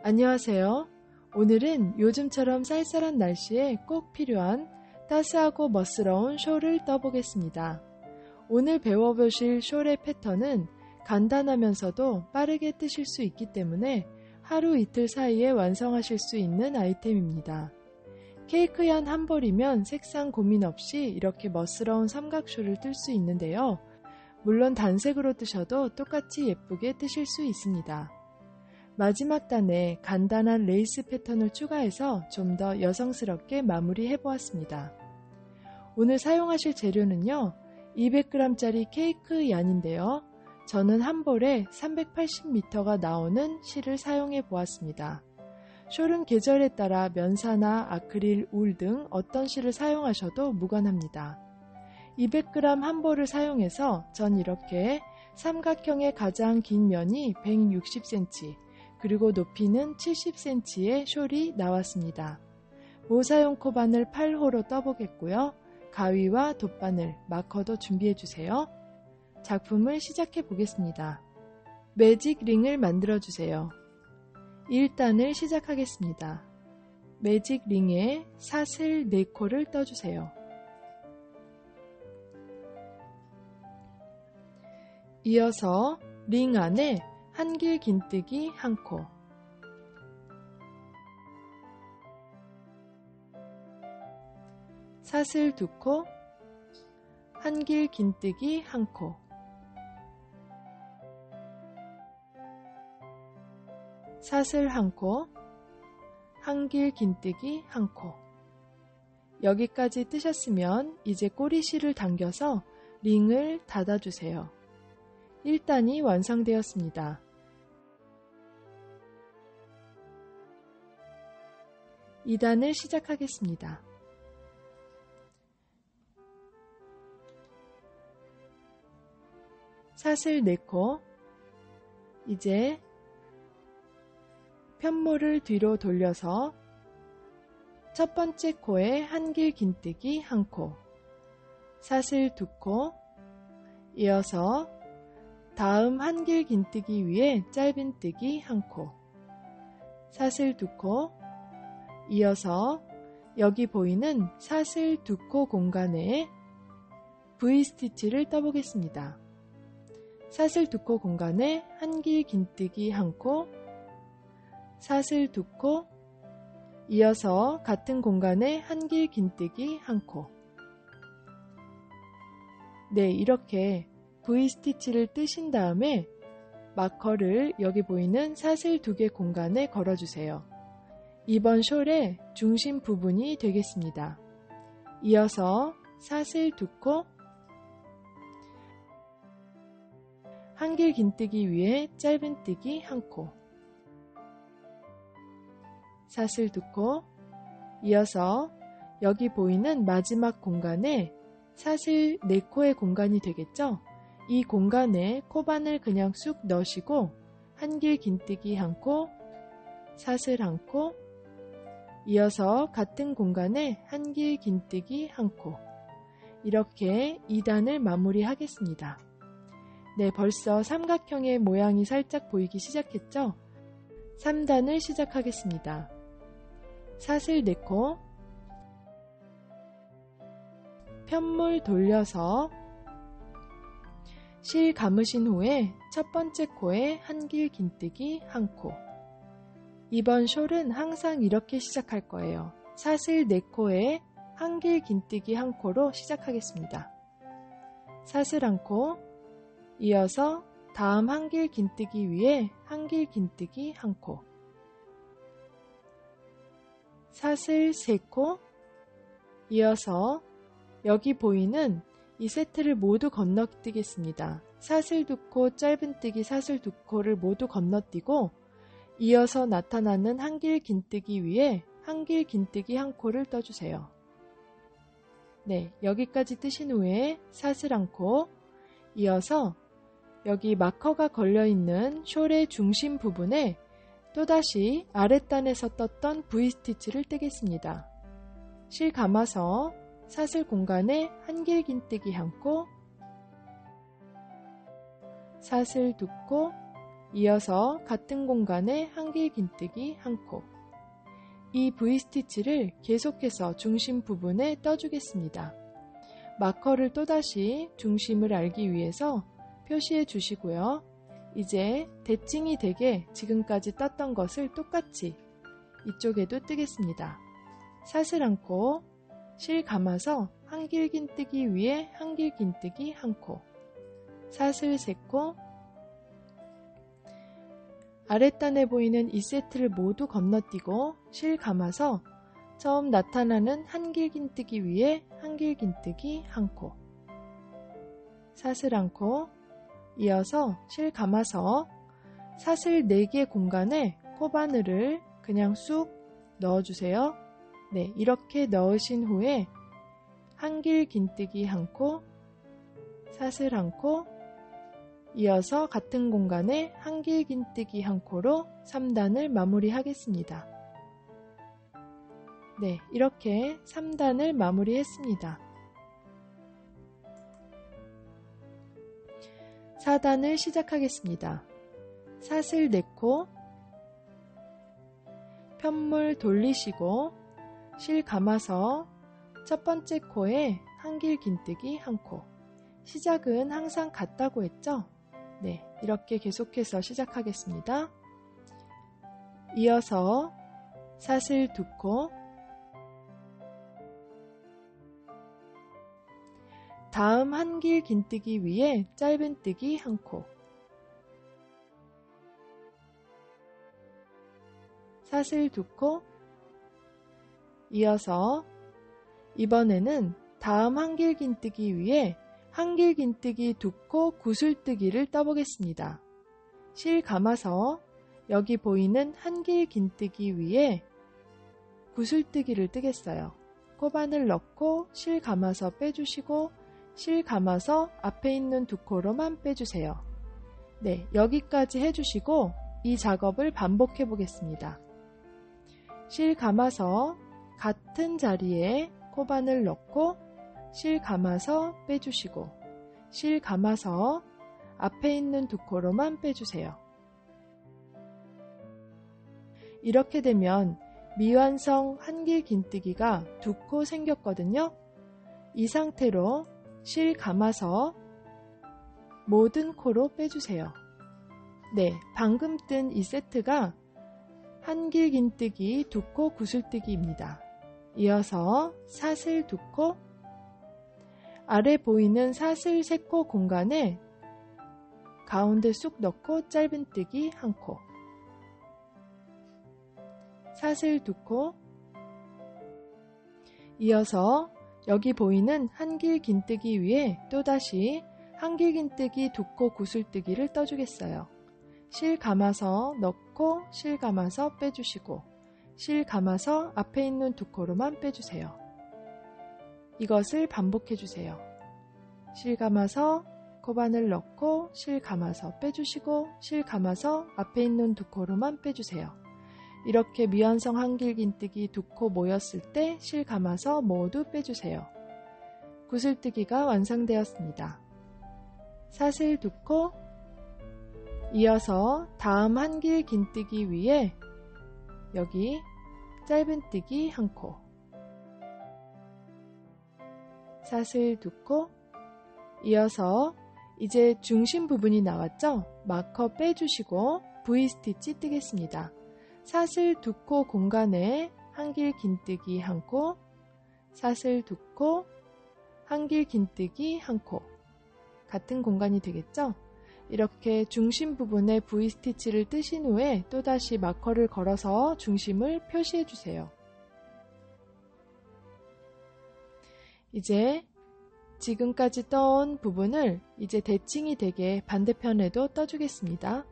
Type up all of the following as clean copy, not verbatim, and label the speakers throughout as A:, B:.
A: 안녕하세요. 오늘은 요즘처럼 쌀쌀한 날씨에 꼭 필요한 따스하고 멋스러운 숄을 떠보겠습니다. 오늘 배워보실 숄의 패턴은 간단하면서도 빠르게 뜨실 수 있기 때문에 하루 이틀 사이에 완성하실 수 있는 아이템입니다. 케이크얀 한 벌이면 색상 고민 없이 이렇게 멋스러운 삼각숄을 뜰 수 있는데요. 물론 단색으로 뜨셔도 똑같이 예쁘게 뜨실 수 있습니다. 마지막 단에 간단한 레이스 패턴을 추가해서 좀 더 여성스럽게 마무리해 보았습니다. 오늘 사용하실 재료는요, 200g짜리 케이크 얀인데요. 저는 한 볼에 380m가 나오는 실을 사용해 보았습니다. 숄은 계절에 따라 면사나 아크릴, 울 등 어떤 실을 사용하셔도 무관합니다. 200g 한 볼을 사용해서 전 이렇게 삼각형의 가장 긴 면이 160cm, 그리고 높이는 70cm의 숄이 나왔습니다. 모사용 코바늘 8호로 떠보겠고요. 가위와 돗바늘, 마커도 준비해주세요. 작품을 시작해 보겠습니다. 매직 링을 만들어주세요. 1단을 시작하겠습니다. 매직 링에 사슬 4코를 떠주세요. 이어서 링 안에 한길 긴뜨기 1코, 사슬 2코, 한길 긴뜨기 1코, 사슬 1코, 한길 긴뜨기 1코. 여기까지 뜨셨으면 이제 꼬리실을 당겨서 링을 닫아주세요. 1단이 완성되었습니다. 2단을 시작하겠습니다. 사슬 4코, 이제 편모를 뒤로 돌려서 첫 번째 코에 한길 긴뜨기 1코, 사슬 2코, 이어서 다음 한길 긴뜨기 위에 짧은뜨기 1코, 사슬 2코, 이어서 여기 보이는 사슬 2코 공간에 V스티치를 떠보겠습니다. 사슬 2코 공간에 한길 긴뜨기 1코, 사슬 2코, 이어서 같은 공간에 한길 긴뜨기 1코. 네, 이렇게 V스티치를 뜨신 다음에 마커를 여기 보이는 사슬 2개 공간에 걸어주세요. 이번 숄의 중심 부분이 되겠습니다. 이어서 사슬 2코, 한길 긴뜨기 위에 짧은뜨기 1코, 사슬 2코, 이어서 여기 보이는 마지막 공간에 사슬 4코의 공간이 되겠죠? 이 공간에 코바늘 그냥 쑥 넣으시고 한길 긴뜨기 1코, 사슬 1코, 이어서 같은 공간에 한길 긴뜨기 1코. 이렇게 2단을 마무리하겠습니다. 네, 벌써 삼각형의 모양이 살짝 보이기 시작했죠? 3단을 시작하겠습니다. 사슬 4코, 편물 돌려서 실 감으신 후에 첫 번째 코에 한길 긴뜨기 1코. 이번 숄은 항상 이렇게 시작할 거예요. 사슬 4코에 한길 긴뜨기 1코로 시작하겠습니다. 사슬 1코, 이어서 다음 한길 긴뜨기 위에 한길 긴뜨기 1코, 사슬 3코, 이어서 여기 보이는 이 세트를 모두 건너뛰겠습니다. 사슬 2코, 짧은뜨기 사슬 2코를 모두 건너뛰고 이어서 나타나는 한길 긴뜨기 위에 한길 긴뜨기 1코를 떠주세요. 네, 여기까지 뜨신 후에 사슬 1코, 이어서 여기 마커가 걸려있는 숄의 중심 부분에 또다시 아랫단에서 떴던 V스티치를 뜨겠습니다. 실 감아서 사슬 공간에 한길 긴뜨기 1코, 사슬 2코, 이어서 같은 공간에 한길긴뜨기 1코. 이 V스티치를 계속해서 중심 부분에 떠주겠습니다. 마커를 또다시 중심을 알기 위해서 표시해 주시고요. 이제 대칭이 되게 지금까지 떴던 것을 똑같이 이쪽에도 뜨겠습니다. 사슬 안고 실 감아서 한길긴뜨기 위에 한길긴뜨기 1코, 사슬 3코, 아랫단에 보이는 이 세트를 모두 건너뛰고 실 감아서 처음 나타나는 한길긴뜨기 위에 한길긴뜨기 1코, 사슬 안고 이어서 실 감아서 사슬 4개 공간에 코바늘을 그냥 쑥 넣어주세요. 네, 이렇게 넣으신 후에 한길긴뜨기 1코, 사슬 안고 이어서 같은 공간에 한길긴뜨기 1코로 3단을 마무리하겠습니다. 네, 이렇게 3단을 마무리했습니다. 4단을 시작하겠습니다. 사슬 4코, 편물 돌리시고 실 감아서 첫 번째 코에 한길긴뜨기 1코. 시작은 항상 같다고 했죠? 네, 이렇게 계속해서 시작하겠습니다. 이어서 사슬 2코, 다음 한길긴뜨기 위에 짧은뜨기 1코, 사슬 2코, 이어서 이번에는 다음 한길긴뜨기 위에 한길긴뜨기 2코 구슬뜨기를 떠보겠습니다. 실 감아서 여기 보이는 한길긴뜨기 위에 구슬뜨기를 뜨겠어요. 코바늘 넣고 실 감아서 빼주시고 실 감아서 앞에 있는 2코로만 빼주세요. 네, 여기까지 해주시고 이 작업을 반복해 보겠습니다. 실 감아서 같은 자리에 코바늘 넣고 실 감아서 빼주시고 실 감아서 앞에 있는 2코로만 빼주세요. 이렇게 되면 미완성 한길긴뜨기가 2코 생겼거든요. 이 상태로 실 감아서 모든 코로 빼주세요. 네, 방금 뜬 이 세트가 한길긴뜨기 2코 구슬뜨기입니다. 이어서 사슬 2코, 아래 보이는 사슬 3코 공간에 가운데 쑥 넣고 짧은뜨기 1코, 사슬 2코, 이어서 여기 보이는 한길긴뜨기 위에 또다시 한길긴뜨기 2코 구슬뜨기를 떠주겠어요. 실 감아서 넣고 실 감아서 빼주시고 실 감아서 앞에 있는 2코로만 빼주세요. 이것을 반복해주세요. 실 감아서 코바늘 넣고 실 감아서 빼주시고 실 감아서 앞에 있는 2코로만 빼주세요. 이렇게 미완성 한길긴뜨기 2코 모였을 때 실 감아서 모두 빼주세요. 구슬뜨기가 완성되었습니다. 사슬 2코, 이어서 다음 한길긴뜨기 위에 여기 짧은뜨기 1코, 사슬 2코, 이어서 이제 중심 부분이 나왔죠? 마커 빼주시고 V스티치 뜨겠습니다. 사슬 2코 공간에 한길긴뜨기 1코, 사슬 2코, 한길긴뜨기 1코, 같은 공간이 되겠죠? 이렇게 중심 부분에 V스티치를 뜨신 후에 또다시 마커를 걸어서 중심을 표시해 주세요. 이제 지금까지 떠온 부분을 이제 대칭이 되게 반대편에도 떠주겠습니다.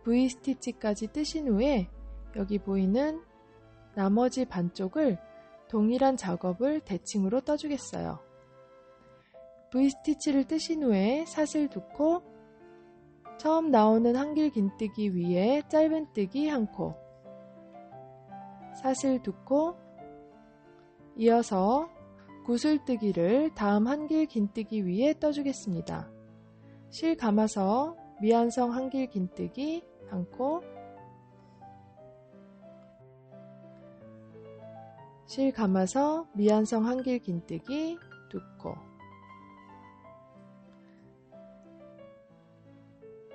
A: V스티치까지 뜨신 후에 여기 보이는 나머지 반쪽을 동일한 작업을 대칭으로 떠주겠어요. V스티치를 뜨신 후에 사슬 2코, 처음 나오는 한길긴뜨기 위에 짧은뜨기 1코, 사슬 2코, 이어서 구슬뜨기를 다음 한길긴뜨기 위에 떠주겠습니다. 실 감아서 미완성 한길 긴뜨기 한 코, 실 감아서 미완성 한길 긴뜨기 두 코.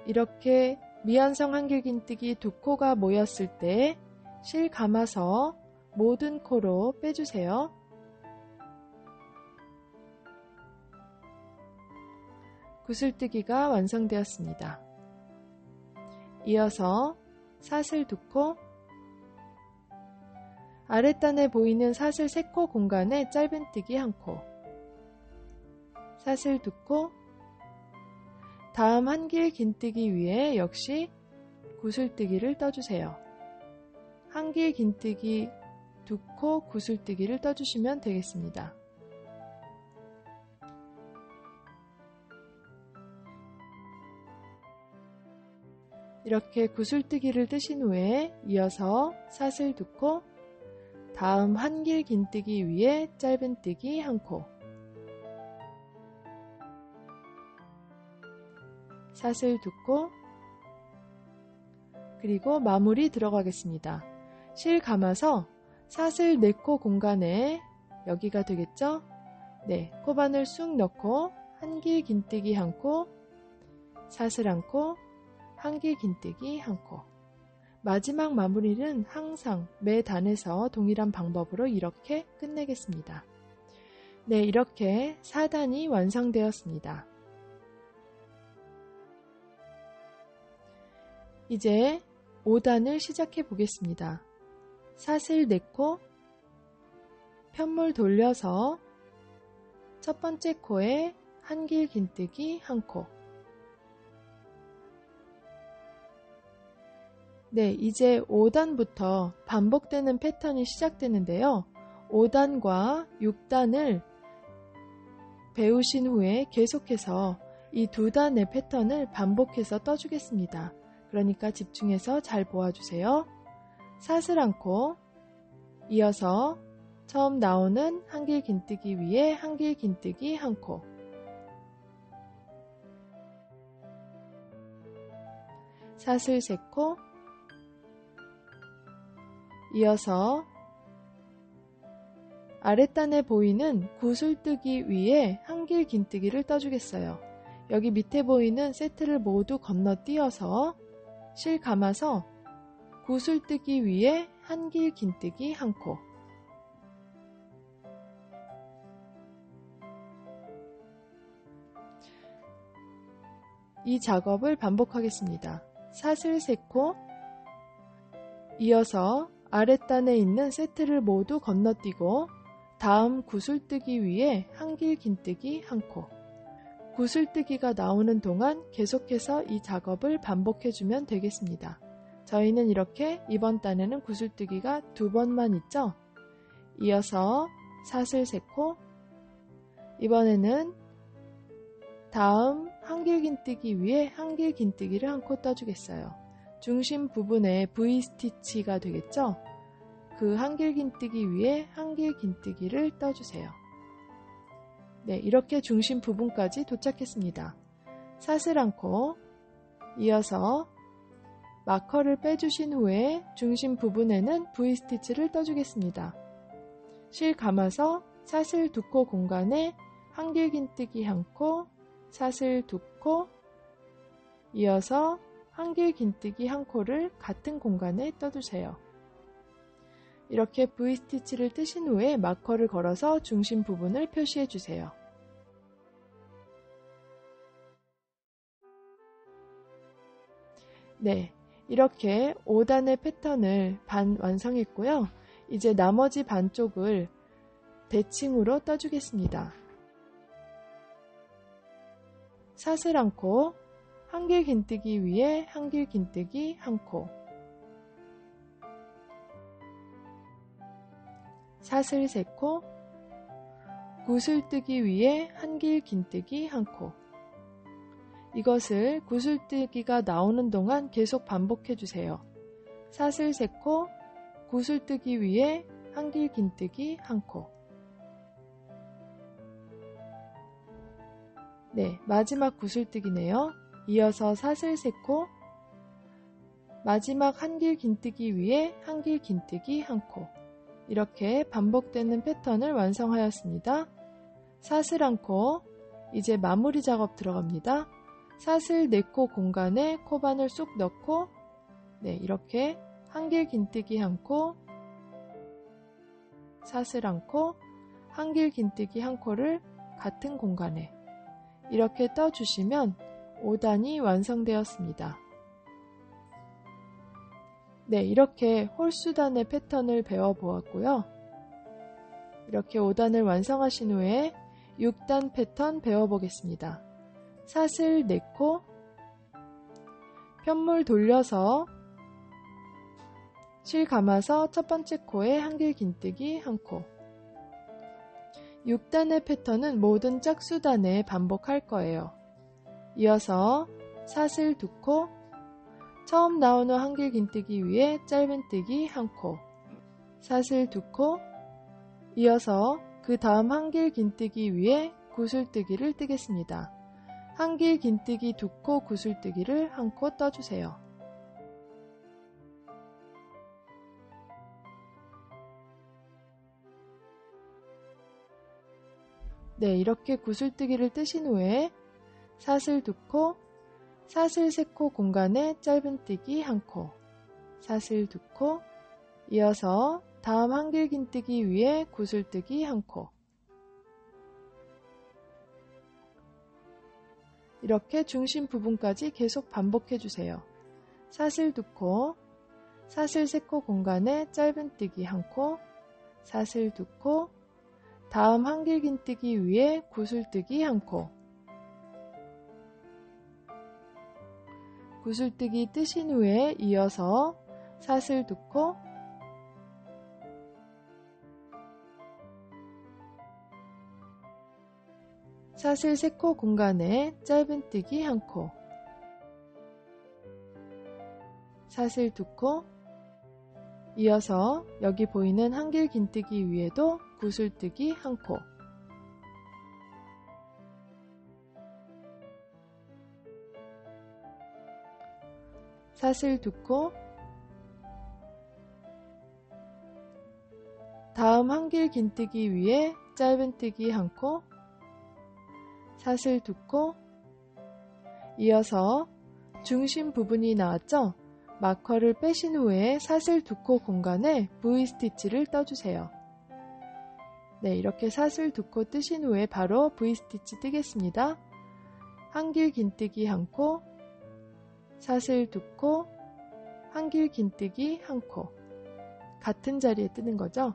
A: 이렇게 미완성 한길 긴뜨기 두 코가 모였을 때 실 감아서 모든 코로 빼주세요. 구슬뜨기가 완성되었습니다. 이어서 사슬 두 코, 아랫단에 보이는 사슬 3코 공간에 짧은뜨기 한 코, 사슬 두 코, 다음 한길 긴뜨기 위에 역시 구슬뜨기를 떠주세요. 한길 긴뜨기 두 코 구슬뜨기를 떠주시면 되겠습니다. 이렇게 구슬뜨기를 뜨신 후에 이어서 사슬 두 코, 다음 한길 긴뜨기 위에 짧은뜨기 한 코, 사슬 두 코, 그리고 마무리 들어가겠습니다. 실 감아서 사슬 4코 공간에 여기가 되겠죠? 네, 코바늘 쑥 넣고 한길 긴뜨기 한 코, 사슬 한 코, 한길 긴뜨기 한 코. 마지막 마무리는 항상 매 단에서 동일한 방법으로 이렇게 끝내겠습니다. 네, 이렇게 4단이 완성되었습니다. 이제 5단을 시작해 보겠습니다. 사슬 4코, 편물 돌려서 첫 번째 코에 한길 긴뜨기 한 코. 네, 이제 5단부터 반복되는 패턴이 시작되는데요. 5단과 6단을 배우신 후에 계속해서 이 2단의 패턴을 반복해서 떠주겠습니다. 그러니까 집중해서 잘 보아주세요. 사슬 한 코, 이어서 처음 나오는 한길 긴뜨기 위에 한길 긴뜨기 한 코, 사슬 3코, 이어서 아랫단에 보이는 구슬뜨기 위에 한길 긴뜨기를 떠주겠어요. 여기 밑에 보이는 세트를 모두 건너뛰어서 실 감아서 구슬뜨기 위에 한길 긴뜨기 한 코, 이 작업을 반복하겠습니다. 사슬 3코, 이어서 아랫단에 있는 세트를 모두 건너뛰고 다음 구슬뜨기 위에 한길 긴뜨기 한 코. 구슬뜨기가 나오는 동안 계속해서 이 작업을 반복해주면 되겠습니다. 저희는 이렇게 이번 단에는 구슬뜨기가 2번만 있죠? 이어서 사슬 3코, 이번에는 다음 한길 긴뜨기 위에 한길 긴뜨기를 한 코 떠주겠어요. 중심 부분에 V스티치가 되겠죠? 그 한길 긴뜨기 위에 한길 긴뜨기를 떠주세요. 네, 이렇게 중심 부분까지 도착했습니다. 사슬 한 코, 이어서 마커를 빼주신 후에 중심 부분에는 V스티치를 떠주겠습니다. 실 감아서 사슬 2코 공간에 한길 긴뜨기 한 코, 사슬 2코, 이어서 한길 긴뜨기 한 코를 같은 공간에 떠주세요. 이렇게 V스티치를 뜨신 후에 마커를 걸어서 중심 부분을 표시해 주세요. 네, 이렇게 5단의 패턴을 반 완성했고요. 이제 나머지 반쪽을 대칭으로 떠주겠습니다. 사슬 한 코, 한길 긴뜨기 위에 한길 긴뜨기 한 코, 사슬 3코, 구슬뜨기 위에 한길 긴뜨기 한 코. 이것을 구슬뜨기가 나오는 동안 계속 반복해주세요. 사슬 3코, 구슬뜨기 위에 한길 긴뜨기 한 코. 네, 마지막 구슬뜨기네요. 이어서 사슬 3코, 마지막 한길 긴뜨기 위에 한길 긴뜨기 1코. 이렇게 반복되는 패턴을 완성하였습니다. 사슬 1코, 이제 마무리 작업 들어갑니다. 사슬 4코 공간에 코바늘 쏙 넣고 이렇게 한길 긴뜨기 1코, 사슬 1코, 한길 긴뜨기 1코를 같은 공간에 이렇게 떠주시면 5단이 완성되었습니다. 이렇게 홀수단의 패턴을 배워보았고요. 이렇게 5단을 완성하신 후에 6단 패턴 배워보겠습니다. 사슬 4코, 편물 돌려서 실 감아서 첫 번째 코에 한길 긴뜨기 1코. 6단의 패턴은 모든 짝수단에 반복할 거예요. 이어서 사슬 2코, 처음 나온 후 한길 긴뜨기 위에 짧은뜨기 1코, 사슬 2코, 이어서 그 다음 한길 긴뜨기 위에 구슬뜨기를 뜨겠습니다. 한길 긴뜨기 2코 구슬뜨기를 1코 떠주세요. 이렇게 구슬뜨기를 뜨신 후에 사슬 2코, 사슬 3코 공간에 짧은뜨기 1코, 사슬 2코, 이어서 다음 한길 긴뜨기 위에 구슬뜨기 1코. 이렇게 중심 부분까지 계속 반복해주세요. 사슬 2코, 사슬 3코 공간에 짧은뜨기 1코, 사슬 2코, 다음 한길 긴뜨기 위에 구슬뜨기 1코. 구슬뜨기 뜨신 후에 이어서 사슬 2코, 사슬 3코 공간에 짧은뜨기 1코, 사슬 2코, 이어서 여기 보이는 한길 긴뜨기 위에도 구슬뜨기 1코, 사슬 2코, 다음 한길 긴뜨기 위에 짧은뜨기 1코, 사슬 2코, 이어서 중심 부분이 나왔죠? 마커를 빼신 후에 사슬 2코 공간에 V스티치를 떠주세요. 이렇게 사슬 2코 뜨신 후에 바로 V스티치 뜨겠습니다. 한길 긴뜨기 1코, 사슬 2코, 한길 긴뜨기 1코. 같은 자리에 뜨는 거죠?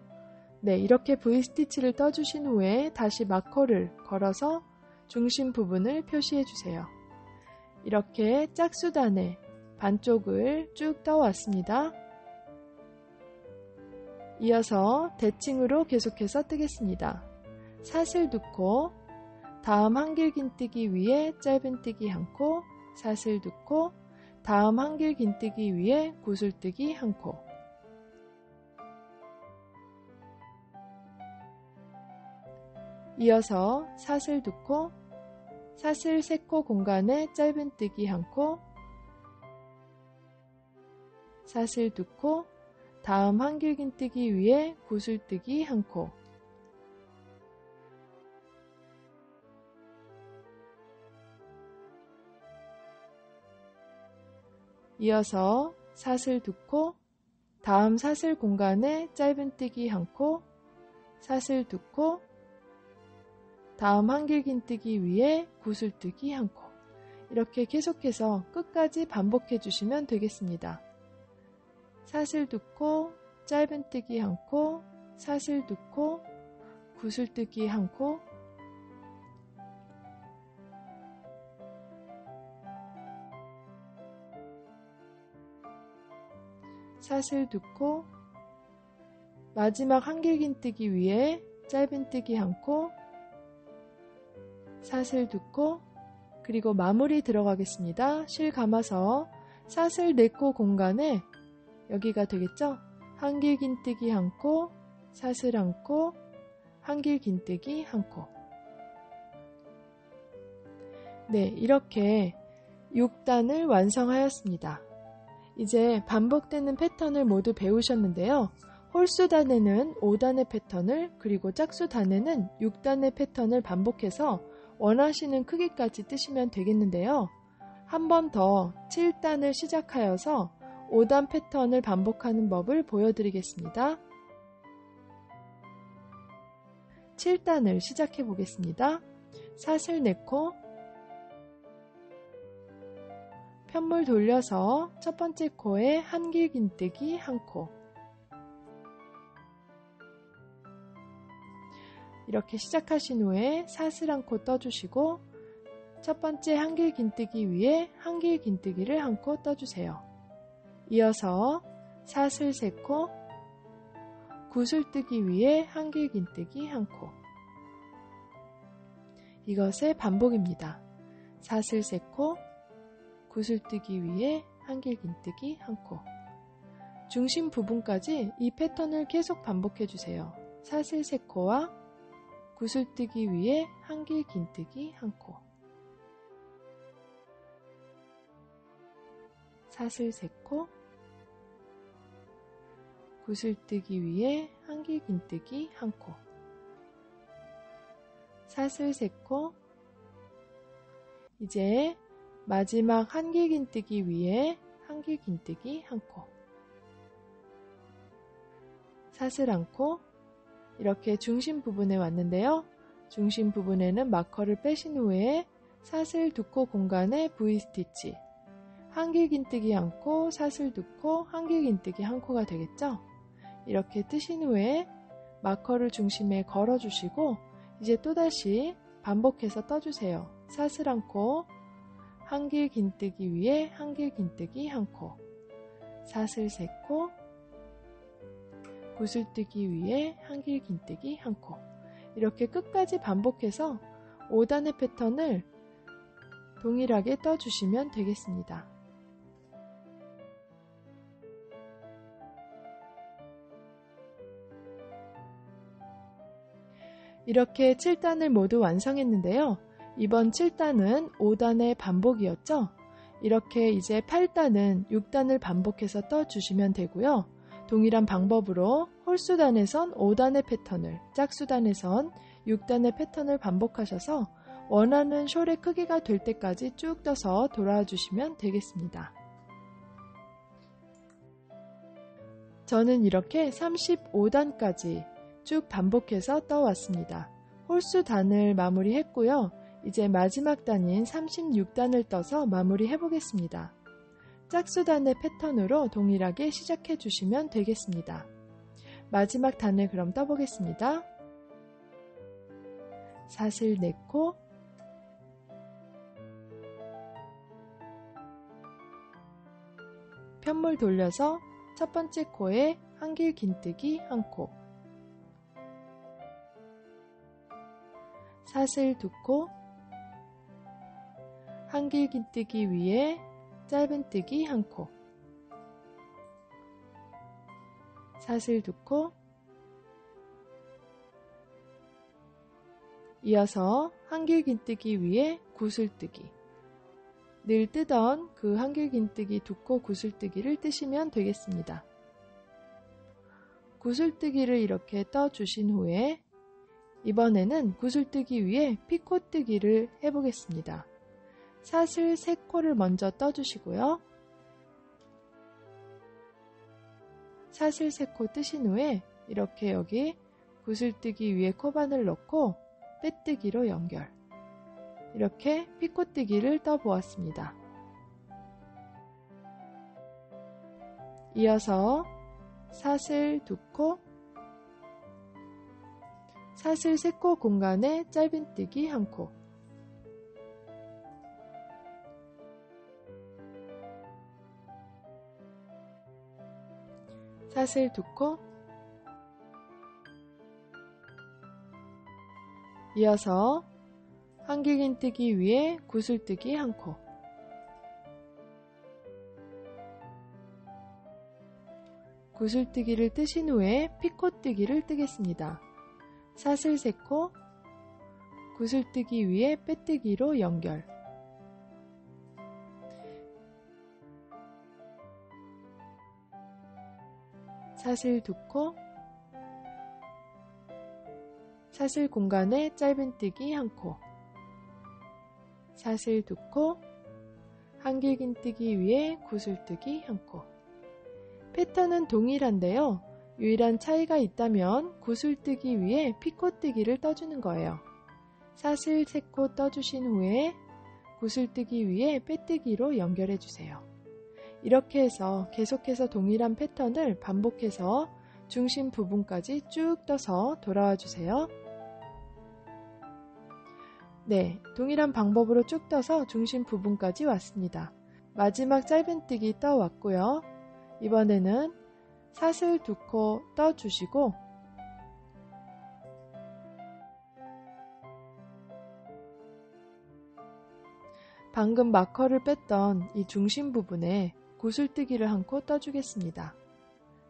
A: 이렇게 V스티치를 떠주신 후에 다시 마커를 걸어서 중심 부분을 표시해 주세요. 이렇게 짝수단의 반쪽을 쭉 떠왔습니다. 이어서 대칭으로 계속해서 뜨겠습니다. 사슬 2코, 다음 한길 긴뜨기 위에 짧은뜨기 1코, 사슬 2코, 다음 한길 긴뜨기 위에 구슬뜨기 1코. 이어서 사슬 2코, 사슬 3코 공간에 짧은뜨기 1코, 사슬 2코, 다음 한길 긴뜨기 위에 구슬뜨기 1코. 이어서 사슬 2코, 다음 사슬 공간에 짧은뜨기 1코, 사슬 2코, 다음 한길 긴뜨기 위에 구슬뜨기 1코. 이렇게 계속해서 끝까지 반복해 주시면 되겠습니다. 사슬 2코, 짧은뜨기 1코, 사슬 2코, 구슬뜨기 1코, 사슬 2코, 마지막 한길 긴뜨기 위에 짧은뜨기 1코, 사슬 2코, 그리고 마무리 들어가겠습니다. 실 감아서 사슬 4코 공간에 여기가 되겠죠? 한길 긴뜨기 1코, 사슬 1코, 한길 긴뜨기 1코. 이렇게 6단을 완성하였습니다. 이제 반복되는 패턴을 모두 배우셨는데요. 홀수단에는 5단의 패턴을 그리고 짝수단에는 6단의 패턴을 반복해서 원하시는 크기까지 뜨시면 되겠는데요. 한 번 더 7단을 시작하여서 5단 패턴을 반복하는 법을 보여드리겠습니다. 7단을 시작해 보겠습니다. 사슬 4코, 편물 돌려서 첫 번째 코에 한길긴뜨기 1코, 이렇게 시작하신 후에 사슬 1코 떠주시고 첫 번째 한길긴뜨기 위에 한길긴뜨기를 1코 떠주세요. 이어서 사슬 3코, 구슬뜨기 위에 한길긴뜨기 1코. 이것의 반복입니다. 사슬 3코, 구슬뜨기 위에 한길긴뜨기 1코. 중심 부분까지 이 패턴을 계속 반복해주세요. 사슬 3코와 구슬뜨기 위에 한길긴뜨기 1코. 사슬 3코, 구슬뜨기 위에 한길긴뜨기 1코. 사슬 3코. 이제 마지막 한길긴뜨기 위에 한길긴뜨기 1코. 사슬 1코. 이렇게 중심 부분에 왔는데요. 중심 부분에는 마커를 빼신 후에 사슬 2코 공간에 V스티치, 한길긴뜨기 1코, 사슬 2코, 한길긴뜨기 1코가 되겠죠? 이렇게 뜨신 후에 마커를 중심에 걸어주시고 이제 또다시 반복해서 떠주세요. 사슬 1코, 한길긴뜨기 위에 한길긴뜨기 1코, 사슬 3코, 구슬뜨기 위에 한길긴뜨기 1코. 이렇게 끝까지 반복해서 5단의 패턴을 동일하게 떠주시면 되겠습니다. 이렇게 7단을 모두 완성했는데요. 이번 7단은 5단의 반복이었죠. 이렇게 이제 8단은 6단을 반복해서 떠주시면 되고요. 동일한 방법으로 홀수단에선 5단의 패턴을, 짝수단에선 6단의 패턴을 반복하셔서 원하는 숄의 크기가 될 때까지 쭉 떠서 돌아와 주시면 되겠습니다. 저는 이렇게 35단까지 쭉 반복해서 떠왔습니다. 홀수단을 마무리했고요. 이제 마지막 단인 36단을 떠서 마무리해 보겠습니다. 짝수단의 패턴으로 동일하게 시작해 주시면 되겠습니다. 마지막 단을 그럼 떠보겠습니다. 사슬 4코, 편물 돌려서 첫 번째 코에 한길긴뜨기 1코, 사슬 2코, 한길긴뜨기 위에 짧은뜨기 1코, 사슬 2코, 이어서 한길긴뜨기 위에 구슬뜨기, 늘 뜨던 그 한길긴뜨기 2코 구슬뜨기를 뜨시면 되겠습니다. 구슬뜨기를 이렇게 떠주신 후에 이번에는 구슬뜨기 위에 피코뜨기를 해보겠습니다. 사슬 3코를 먼저 떠주시고요. 사슬 3코 뜨신 후에 이렇게 여기 구슬뜨기 위에 코바늘 넣고 빼뜨기로 연결. 이렇게 피코뜨기를 떠보았습니다. 이어서 사슬 2코, 사슬 3코 공간에 짧은뜨기 1코, 사슬 2코, 이어서 한길긴뜨기 위에 구슬뜨기 1코, 구슬뜨기를 뜨신 후에 피코뜨기를 뜨겠습니다. 사슬 3코, 구슬뜨기 위에 빼뜨기로 연결, 사슬 2코, 사슬 공간에 짧은뜨기 1코, 사슬 2코, 한길긴뜨기 위에 구슬뜨기 1코. 패턴은 동일한데요. 유일한 차이가 있다면 구슬뜨기 위에 피코뜨기를 떠주는 거예요. 사슬 3코 떠주신 후에 구슬뜨기 위에 빼뜨기로 연결해 주세요. 이렇게 해서 계속해서 동일한 패턴을 반복해서 중심 부분까지 쭉 떠서 돌아와 주세요. 네, 동일한 방법으로 쭉 떠서 중심 부분까지 왔습니다. 마지막 짧은뜨기 떠왔고요. 이번에는 사슬 2코 떠주시고 방금 마커를 뺐던 이 중심 부분에 구슬뜨기를 1코 떠주겠습니다.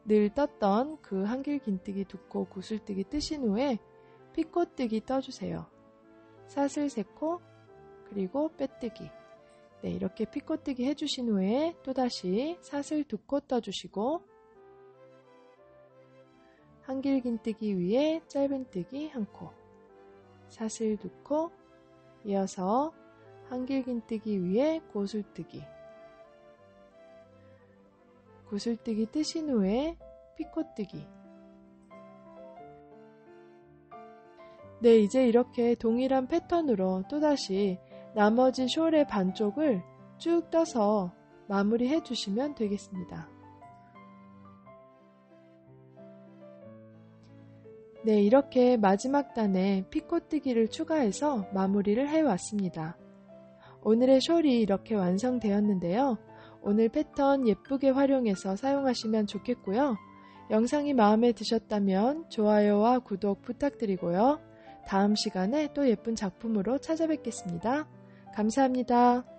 A: 늘 떴던 그 한길긴뜨기 2코 구슬뜨기 뜨신 후에 피코뜨기 떠주세요. 사슬 3코 그리고 빼뜨기. 네, 이렇게 피코뜨기 해주신 후에 또다시 사슬 2코 떠주시고 한길긴뜨기 위에 짧은뜨기 1코, 사슬 2코, 이어서 한길긴뜨기 위에 구슬뜨기, 구슬뜨기 뜨신 후에 피코뜨기. 네, 이제 이렇게 동일한 패턴으로 또다시 나머지 숄의 반쪽을 쭉 떠서 마무리해 주시면 되겠습니다. 네, 이렇게 마지막 단에 피코뜨기를 추가해서 마무리를 해왔습니다. 오늘의 숄이 이렇게 완성되었는데요. 오늘 패턴 예쁘게 활용해서 사용하시면 좋겠고요. 영상이 마음에 드셨다면 좋아요와 구독 부탁드리고요. 다음 시간에 또 예쁜 작품으로 찾아뵙겠습니다. 감사합니다.